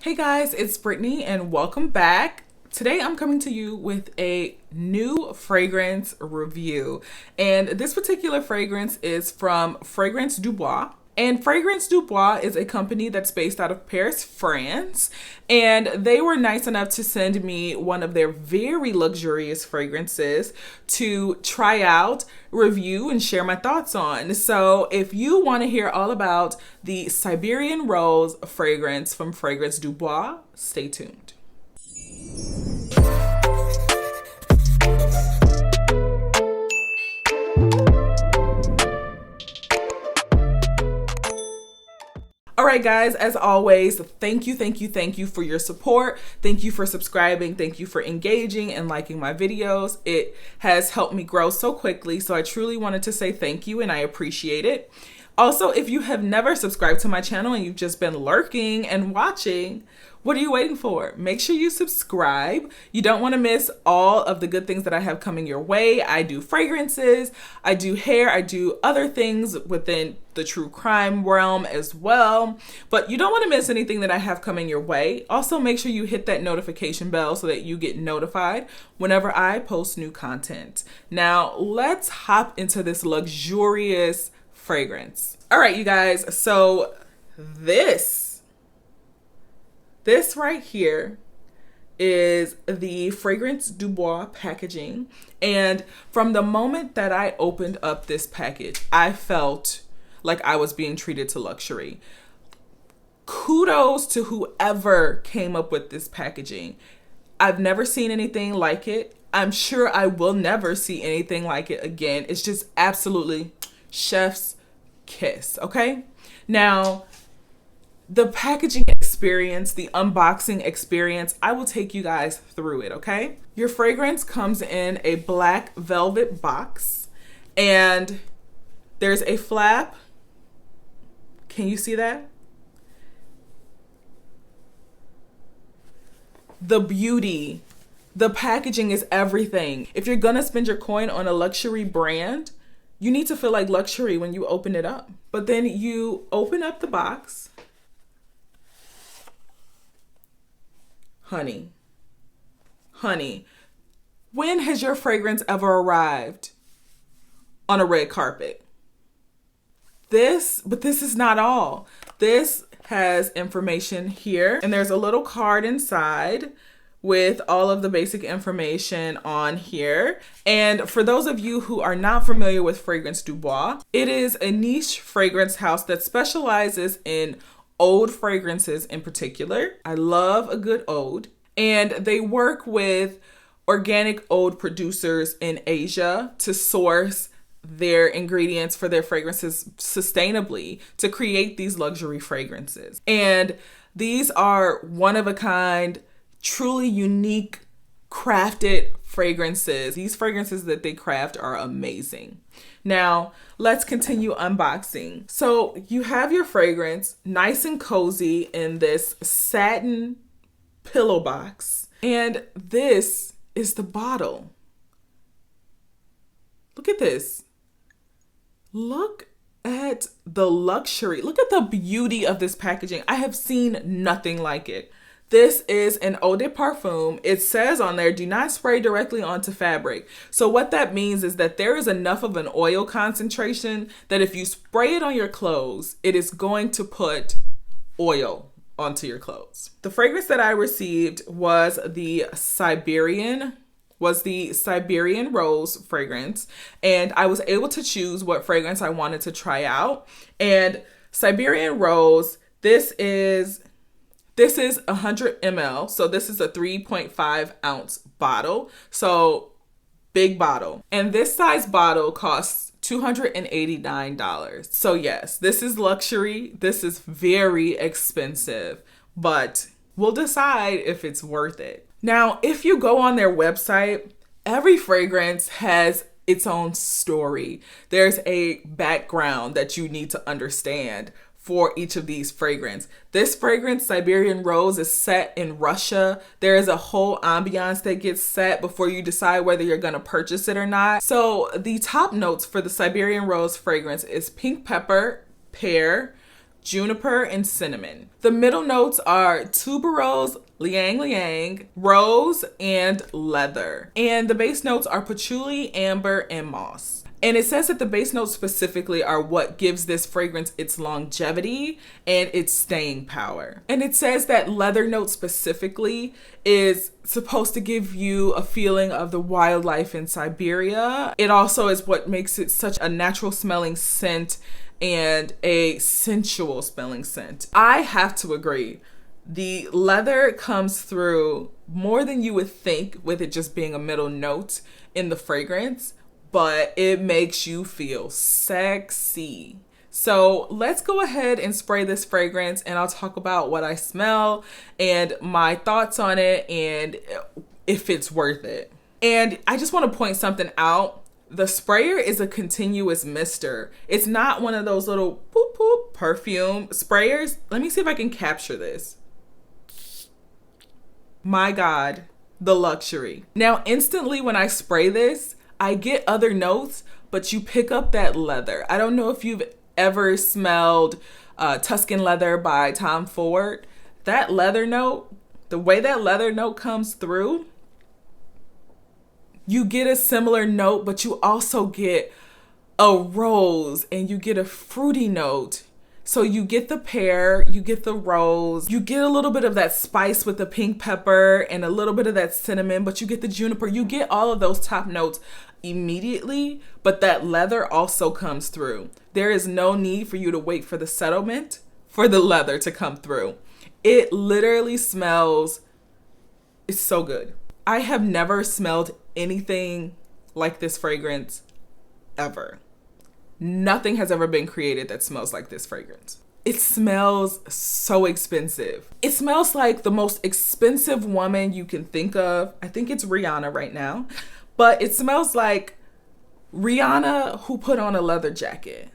Hey guys, it's Brittany and welcome back. Today I'm coming to you with a new fragrance review. And this particular fragrance is from Fragrance Dubois. And Fragrance Dubois is a company that's based out of Paris, France. And they were nice enough to send me one of their very luxurious fragrances to try out, review, and share my thoughts on. So if you want to hear all about the Siberian Rose fragrance from Fragrance Dubois, stay tuned. All right, guys, as always, thank you for your support. Thank you for subscribing. Thank you for engaging and liking my videos. It has helped me grow so quickly. So I truly wanted to say thank you and I appreciate it. Also, if you have never subscribed to my channel and you've just been lurking and watching, what are you waiting for? Make sure you subscribe. You don't want to miss all of the good things that I have coming your way. I do fragrances, I do hair, I do other things within the true crime realm as well. But you don't want to miss anything that I have coming your way. Also, make sure you hit that notification bell so that you get notified whenever I post new content. Now, let's hop into this luxurious fragrance. All right, you guys. So this right here is the Fragrance Dubois packaging. And from the moment that I opened up this package, I felt like I was being treated to luxury. Kudos to whoever came up with this packaging. I've never seen anything like it. I'm sure I will never see anything like it again. It's just absolutely chef's kiss, okay? Now, the packaging experience, the unboxing experience, I will take you guys through it, okay? Your fragrance comes in a black velvet box and there's a flap. Can you see that? The beauty, the packaging is everything. If you're gonna spend your coin on a luxury brand, you need to feel like luxury when you open it up. But then you open up the box. Honey, when has your fragrance ever arrived on a red carpet? But this is not all. This has information here, and there's a little card inside with all of the basic information on here. And for those of you who are not familiar with Fragrance Dubois, it is a niche fragrance house that specializes in oud fragrances in particular. I love a good oud. And they work with organic oud producers in Asia to source their ingredients for their fragrances sustainably to create these luxury fragrances. And these are one of a kind, truly unique, crafted fragrances. These fragrances that they craft are amazing. Now, let's continue unboxing. So you have your fragrance nice and cozy in this satin pillow box. And this is the bottle. Look at this. Look at the luxury. Look at the beauty of this packaging. I have seen nothing like it. This is an eau de parfum. It says on there, do not spray directly onto fabric. So what that means is that there is enough of an oil concentration that if you spray it on your clothes, it is going to put oil onto your clothes. The fragrance that I received was the Siberian Rose fragrance, and I was able to choose what fragrance I wanted to try out. And Siberian Rose, this is 100 ml. So this is a 3.5 ounce bottle. So big bottle. And this size bottle costs $289. So yes, this is luxury. This is very expensive, but we'll decide if it's worth it. Now, if you go on their website, every fragrance has its own story. There's a background that you need to understand for each of these fragrances. This fragrance, Siberian Rose, is set in Russia. There is a whole ambiance that gets set before you decide whether you're gonna purchase it or not. So the top notes for the Siberian Rose fragrance is pink pepper, pear, juniper, and cinnamon. The middle notes are tuberose, liang liang, rose, and leather. And the base notes are patchouli, amber, and moss. And it says that the base notes specifically are what gives this fragrance its longevity and its staying power. And it says that leather note specifically is supposed to give you a feeling of the wildlife in Siberia. It also is what makes it such a natural smelling scent and a sensual smelling scent. I have to agree. The leather comes through more than you would think with it just being a middle note in the fragrance, but it makes you feel sexy. So let's go ahead and spray this fragrance, and I'll talk about what I smell and my thoughts on it and if it's worth it. And I just want to point something out. The sprayer is a continuous mister. It's not one of those little poop poop perfume sprayers. Let me see if I can capture this. My God, the luxury. Now, instantly when I spray this, I get other notes, but you pick up that leather. I don't know if you've ever smelled Tuscan Leather by Tom Ford. That leather note, the way that leather note comes through, you get a similar note, but you also get a rose and you get a fruity note. So you get the pear, you get the rose, you get a little bit of that spice with the pink pepper and a little bit of that cinnamon, but you get the juniper. You get all of those top notes immediately, but that leather also comes through. There is no need for you to wait for the settlement for the leather to come through. It literally smells, it's so good. I have never smelled anything like this fragrance ever. Nothing has ever been created that smells like this fragrance. It smells so expensive. It smells like the most expensive woman you can think of. I think it's Rihanna right now, but it smells like Rihanna who put on a leather jacket.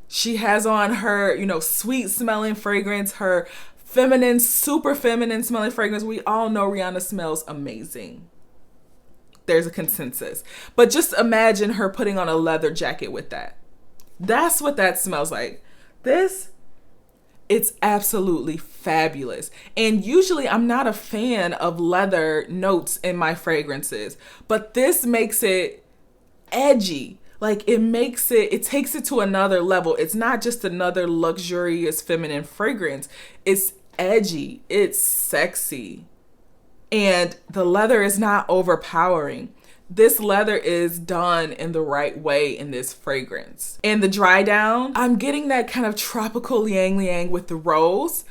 She has on her, sweet smelling fragrance, her feminine, super feminine smelling fragrance. We all know Rihanna smells amazing. There's a consensus. But just imagine her putting on a leather jacket with that. That's what that smells like. It's absolutely fabulous. And usually I'm not a fan of leather notes in my fragrances, but this makes it edgy. Like it takes it to another level. It's not just another luxurious feminine fragrance. It's edgy. It's sexy. And the leather is not overpowering. This leather is done in the right way in this fragrance. And the dry down, I'm getting that kind of tropical liang liang with the rose,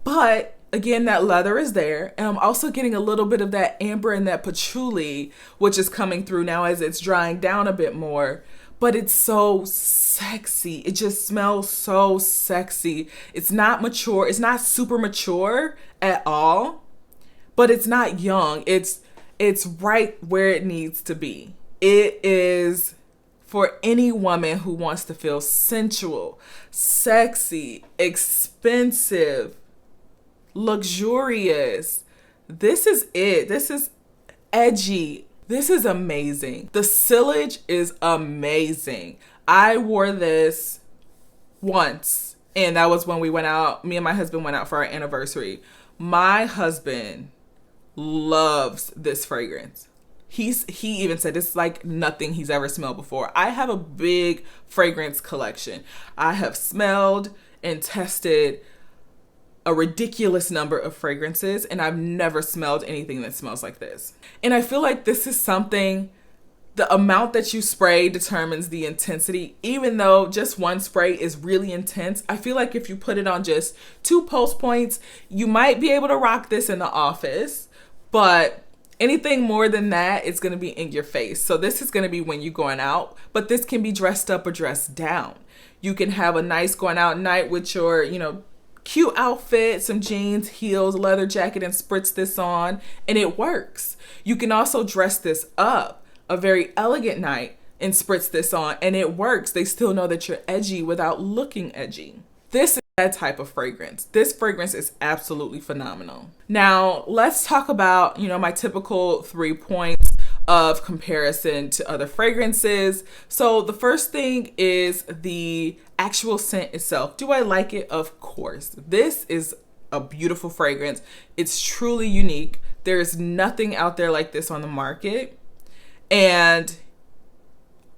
but again, that leather is there. And I'm also getting a little bit of that amber and that patchouli, which is coming through now as it's drying down a bit more. But it's so sexy. It just smells so sexy. It's not mature. It's not super mature at all. But it's not young. It's right where it needs to be. It is for any woman who wants to feel sensual, sexy, expensive, luxurious. This is it. This is edgy. This is amazing. The sillage is amazing. I wore this once, and that was when we went out. Me and my husband went out for our anniversary. My husband loves this fragrance. He even said it's like nothing he's ever smelled before. I have a big fragrance collection. I have smelled and tested a ridiculous number of fragrances, and I've never smelled anything that smells like this. And I feel like this is something, the amount that you spray determines the intensity. Even though just one spray is really intense, I feel like if you put it on just 2 pulse points, you might be able to rock this in the office. But anything more than that, it's going to be in your face. So this is going to be when you're going out, but this can be dressed up or dressed down. You can have a nice going out night with your, cute outfit, some jeans, heels, leather jacket, and spritz this on, and it works. You can also dress this up, a very elegant night, and spritz this on, and it works. They still know that you're edgy without looking edgy. This is that type of fragrance. This fragrance is absolutely phenomenal. Now, let's talk about, my typical 3 points of comparison to other fragrances. So the first thing is the actual scent itself. Do I like it? Of course. This is a beautiful fragrance. It's truly unique. There is nothing out there like this on the market, and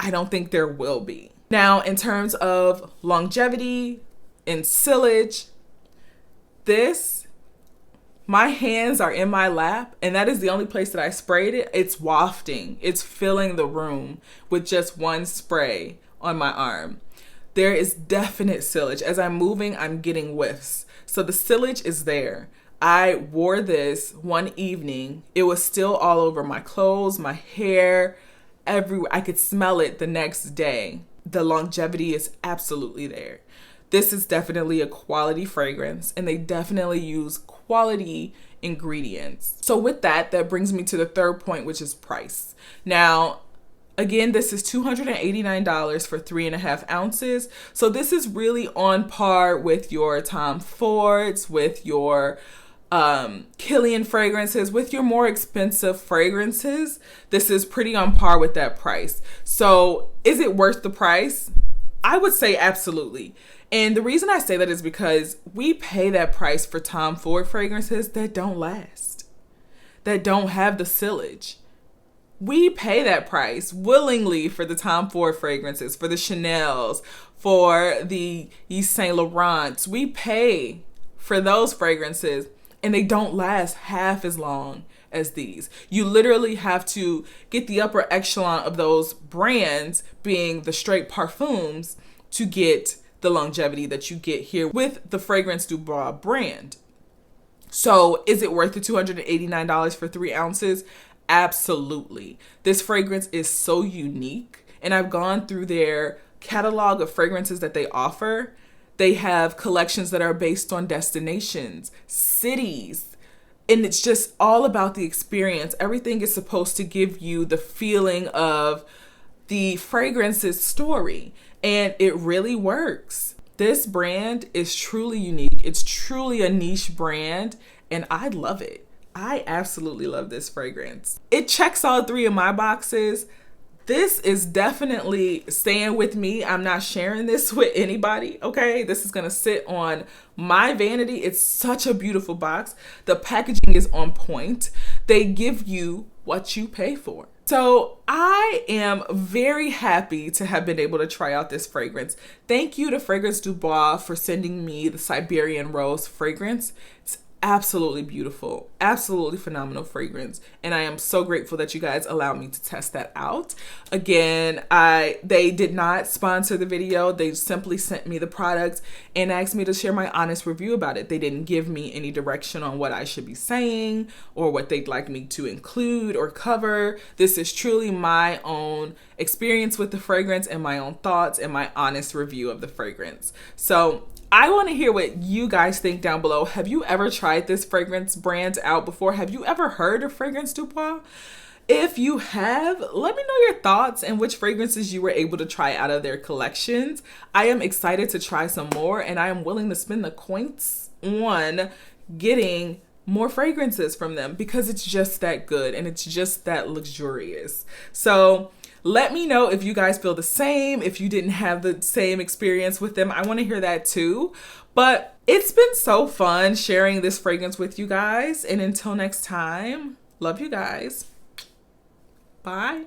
I don't think there will be. Now, in terms of longevity and sillage, my hands are in my lap, and that is the only place that I sprayed it. It's wafting. It's filling the room with just one spray on my arm. There is definite sillage. As I'm moving, I'm getting whiffs. So the sillage is there. I wore this one evening. It was still all over my clothes, my hair, everywhere. I could smell it the next day. The longevity is absolutely there. This is definitely a quality fragrance, and they definitely use quality ingredients. So with that brings me to the third point, which is price. Now, again, this is $289 for 3.5 ounces. So this is really on par with your Tom Fords, with your Killian fragrances, with your more expensive fragrances. This is pretty on par with that price. So is it worth the price? I would say absolutely. And the reason I say that is because we pay that price for Tom Ford fragrances that don't last, that don't have the sillage. We pay that price willingly for the Tom Ford fragrances, for the Chanels, for the Yves Saint Laurents. We pay for those fragrances, and they don't last half as long as these. You literally have to get the upper echelon of those brands, being the straight perfumes, to get the longevity that you get here with the Fragrance Dubois brand. So is it worth the $289 for 3 ounces? Absolutely. This fragrance is so unique, and I've gone through their catalog of fragrances that they offer. They have collections that are based on destinations, cities, and it's just all about the experience. Everything is supposed to give you the feeling of the fragrance's story, and it really works. This brand is truly unique. It's truly a niche brand, and I love it. I absolutely love this fragrance. It checks all 3 of my boxes. This is definitely staying with me. I'm not sharing this with anybody, okay? This is gonna sit on my vanity. It's such a beautiful box. The packaging is on point. They give you what you pay for. So I am very happy to have been able to try out this fragrance. Thank you to Fragrance Dubois for sending me the Siberian Rose fragrance. It's absolutely beautiful, absolutely phenomenal fragrance, and I am so grateful that you guys allowed me to test that out. Again, they did not sponsor the video. They simply sent me the product and asked me to share my honest review about it. They didn't give me any direction on what I should be saying or what they'd like me to include or cover. This is truly my own experience with the fragrance and my own thoughts and my honest review of the fragrance. So I want to hear what you guys think down below. Have you ever tried this fragrance brand out before? Have you ever heard of Fragrance Dubois? If you have, let me know your thoughts and which fragrances you were able to try out of their collections. I am excited to try some more, and I am willing to spend the coins on getting more fragrances from them because it's just that good and it's just that luxurious. So let me know if you guys feel the same, if you didn't have the same experience with them. I want to hear that too. But it's been so fun sharing this fragrance with you guys. And until next time, love you guys. Bye.